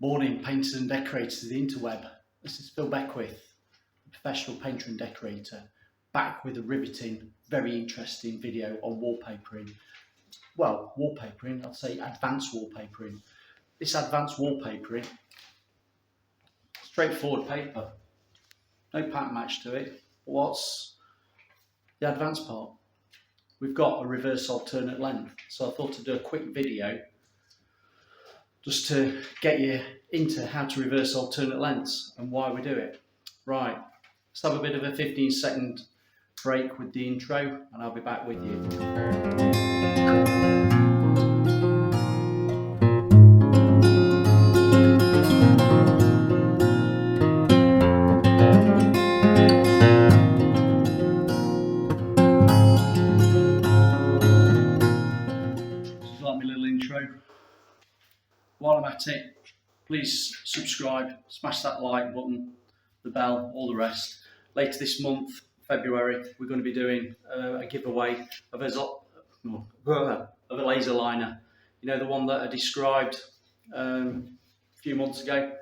Morning, painters and decorators of the interweb. This is Phil Beckwith, a professional painter and decorator, back with a riveting, very interesting video on wallpapering. Well, wallpapering, I'd say advanced wallpapering. This advanced wallpapering, straightforward paper, no pattern match to it. What's the advanced part? We've got a reverse alternate length, so I thought to do a quick video just to get you into how to reverse alternate lengths and why we do it. Right, let's have a bit of a 15-second break with the intro and I'll be back with you. This is like my little intro. While I'm at it, please subscribe, smash that like button, the bell, all the rest. Later this month, February, we're going to be doing a giveaway of a laser liner. You know, the one that I described a few months ago.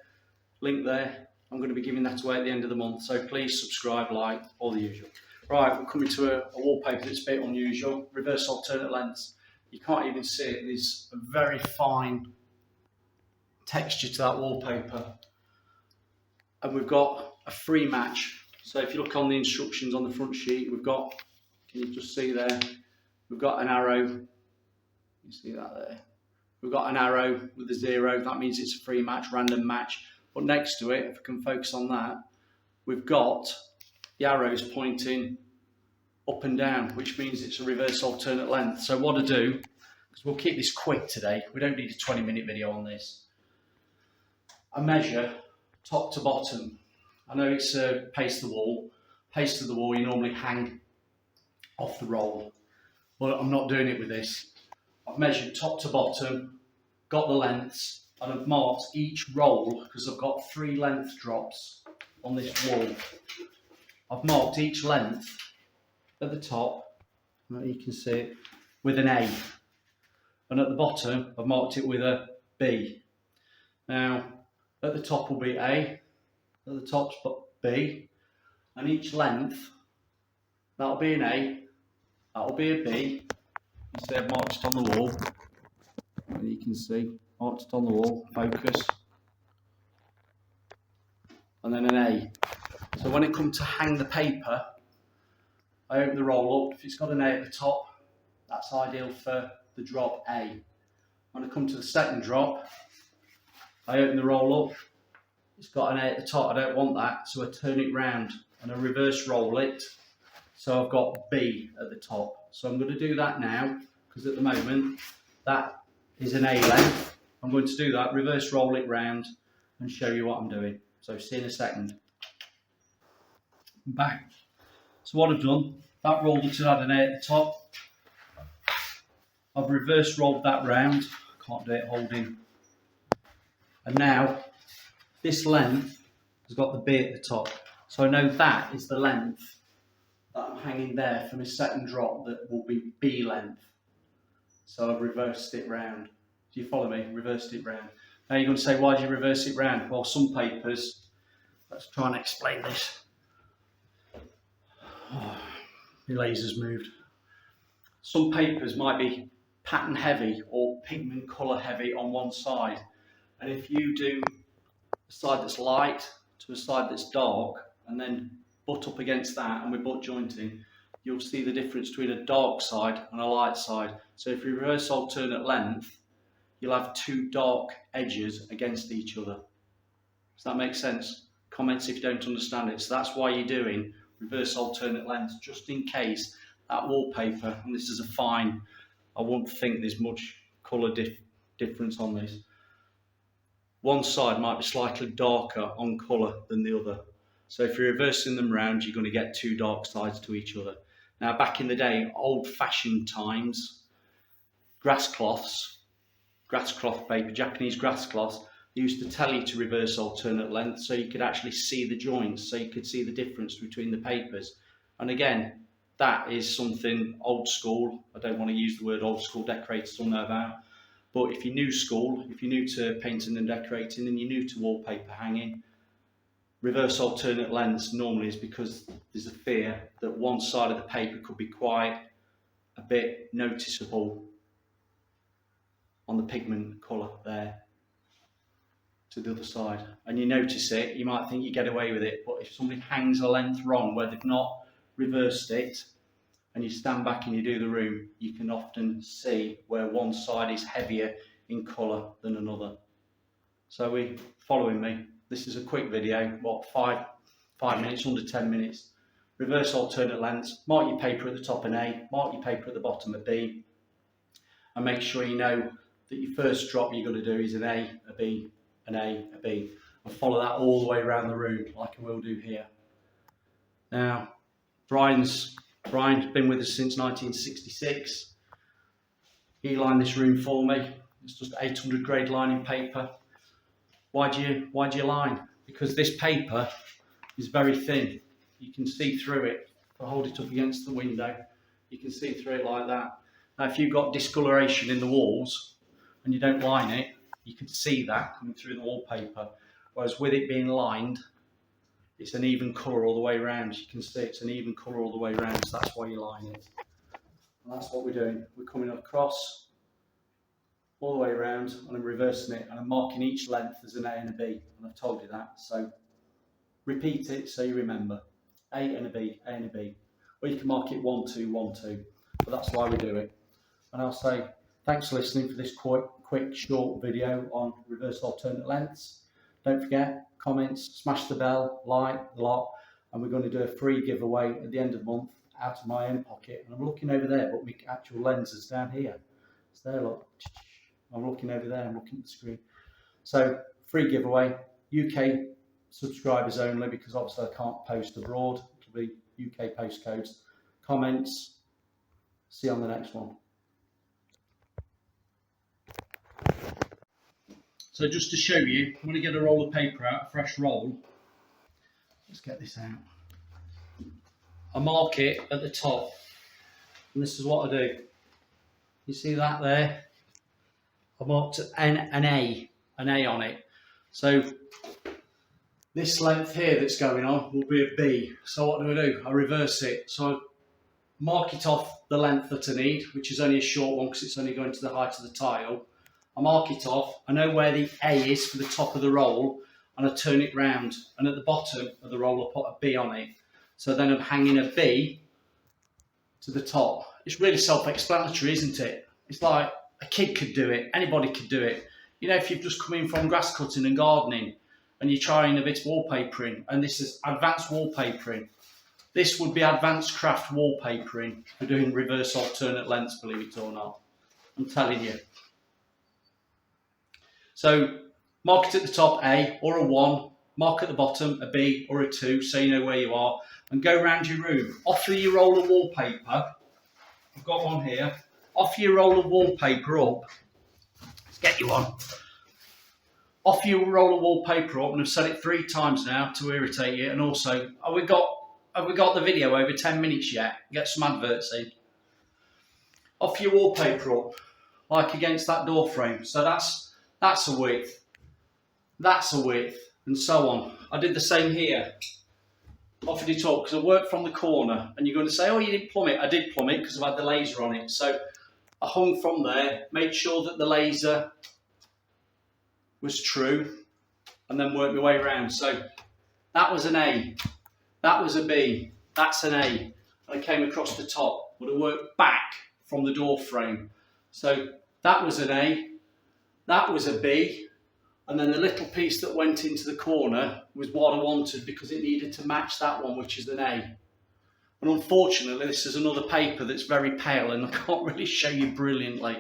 Link there. I'm going to be giving that away at the end of the month, so please subscribe, like, all the usual. Right, we're coming to a wallpaper that's a bit unusual, reverse alternate lengths. You can't even see it. There's a very fine texture to that wallpaper, and we've got a free match. So if you look on the instructions on the front sheet, we've got, can you just see there, we've got an arrow, you see that there, we've got an arrow with a 0, that means it's a free match, random match. But next to it, if I can focus on that, we've got the arrows pointing up and down, which means it's a reverse alternate length. So what I do, because we'll keep this quick today, we don't need a 20-minute video on this, I measure top to bottom. I know it's paste to the wall. Paste to the wall, you normally hang off the roll, but I'm not doing it with this. I've measured top to bottom, got the lengths, and I've marked each roll because I've got 3 length drops on this wall. I've marked each length at the top, you can see it, with an A, and at the bottom I've marked it with a B. Now, at the top will be A, at the top's B, and each length, that'll be an A, that'll be a B. You see I've marked it on the wall, and you can see, marked it on the wall, focus, and then an A. So when it comes to hang the paper, I open the roll up. If it's got an A at the top, that's ideal for the drop A. When I come to the second drop, I open the roll up, it's got an A at the top, I don't want that, so I turn it round and I reverse roll it, so I've got B at the top. So I'm going to do that now, because at the moment that is an A length. I'm going to do that, reverse roll it round and show you what I'm doing. So see you in a second. I'm back. So what I've done, that roll that had an A at the top, I've reverse rolled that round, can't do it holding. And now this length has got the B at the top. So I know that is the length that I'm hanging there for my second drop that will be B length. So I've reversed it round. Do you follow me? Reversed it round. Now you're going to say, why do you reverse it round? Well, some papers, let's try and explain this. Oh, my laser's moved. Some papers might be pattern heavy or pigment colour heavy on one side. And if you do a side that's light to a side that's dark and then butt up against that, and with butt jointing, you'll see the difference between a dark side and a light side. So if you reverse alternate length, you'll have 2 dark edges against each other. Does that make sense? Comments if you don't understand it. So that's why you're doing reverse alternate lengths, just in case that wallpaper, and this is a fine, I won't think there's much colour difference on this. One side might be slightly darker on colour than the other. So if you're reversing them round, you're going to get 2 dark sides to each other. Now, back in the day, old-fashioned times, grass cloth paper, Japanese grass cloths, they used to tell you to reverse alternate length so you could actually see the joints, so you could see the difference between the papers. And again, that is something old school. I don't want to use the word old school, decorators will know about. But if you're new school, if you're new to painting and decorating and you're new to wallpaper hanging, reverse alternate lens normally is because there's a fear that one side of the paper could be quite a bit noticeable on the pigment colour there to the other side, and you notice it, you might think you get away with it, but if somebody hangs a length wrong where they've not reversed it and you stand back and you do the room, you can often see where one side is heavier in colour than another. So we following me, this is a quick video, what, 5 minutes, under 10 minutes. Reverse alternate lengths, mark your paper at the top an A, mark your paper at the bottom a B, and make sure you know that your first drop you've got to do is an A, a B, an A, a B, and follow that all the way around the room like I will do here. Now, Brian's been with us since 1966. He lined this room for me. It's just 800 grade lining paper. Why do you line? Because this paper is very thin. You can see through it. If I hold it up against the window, you can see through it like that. Now, if you've got discoloration in the walls and you don't line it, you can see that coming through the wallpaper. Whereas with it being lined, it's an even colour all the way around. You can see it's an even colour all the way around, so that's why you line it. And that's what we're doing. We're coming across all the way around, and I'm reversing it, and I'm marking each length as an A and a B, and I've told you that. So repeat it so you remember. A and a B, A and a B. Or you can mark it 1, 2, 1, 2. But that's why we do it. And I'll say thanks for listening for this quick, short video on reverse alternate lengths. Don't forget, comments, smash the bell, like the lot, and we're going to do a free giveaway at the end of the month out of my own pocket. And I'm looking over there, but my actual lens is down here. So there, look. I'm looking over there, I'm looking at the screen. So, free giveaway, UK subscribers only, because obviously I can't post abroad. It'll be UK postcodes. Comments, see you on the next one. So just to show you, I'm going to get a roll of paper out, a fresh roll. Let's get this out. I mark it at the top, and this is what I do. You see that there? I marked an A on it. So this length here that's going on will be a B. So what do? I reverse it. So I mark it off the length that I need, which is only a short one because it's only going to the height of the tile. I mark it off, I know where the A is for the top of the roll, and I turn it round, and at the bottom of the roll I put a B on it. So then I'm hanging a B to the top. It's really self-explanatory, isn't it? It's like a kid could do it, anybody could do it. You know, if you've just come in from grass cutting and gardening and you're trying a bit of wallpapering, and this is advanced wallpapering. This would be advanced craft wallpapering for doing reverse alternate lengths, believe it or not. I'm telling you. So mark it at the top A or a 1, mark at the bottom a B or a 2 so you know where you are, and go around your room. Offer your roll of wallpaper, I've got one here, offer your roll of wallpaper up, let's get you one. Offer your roll of wallpaper up, and I've said it 3 times now to irritate you, and also, have we got the video over 10 minutes yet? Get some adverts in. Offer your wallpaper up, like against that door frame, so that's a width, that's a width, and so on. I did the same here. Offered it up because I worked from the corner, and you're going to say, oh, you didn't plumb it. I did plumb it because I've had the laser on it. So I hung from there, made sure that the laser was true, and then worked my way around. So that was an A, that was a B, that's an A, and I came across the top, but I worked back from the door frame. So that was an A, that was a B, and then the little piece that went into the corner was what I wanted because it needed to match that one, which is an A. And unfortunately, this is another paper that's very pale and I can't really show you brilliantly,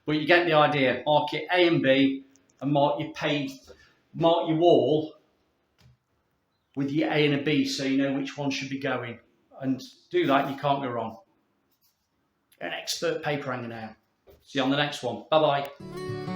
but you get the idea. Mark it A and B, and mark your wall with your A and a B so you know which one should be going. And do that, you can't go wrong. You're an expert paper hanger now. See you on the next one. Bye bye.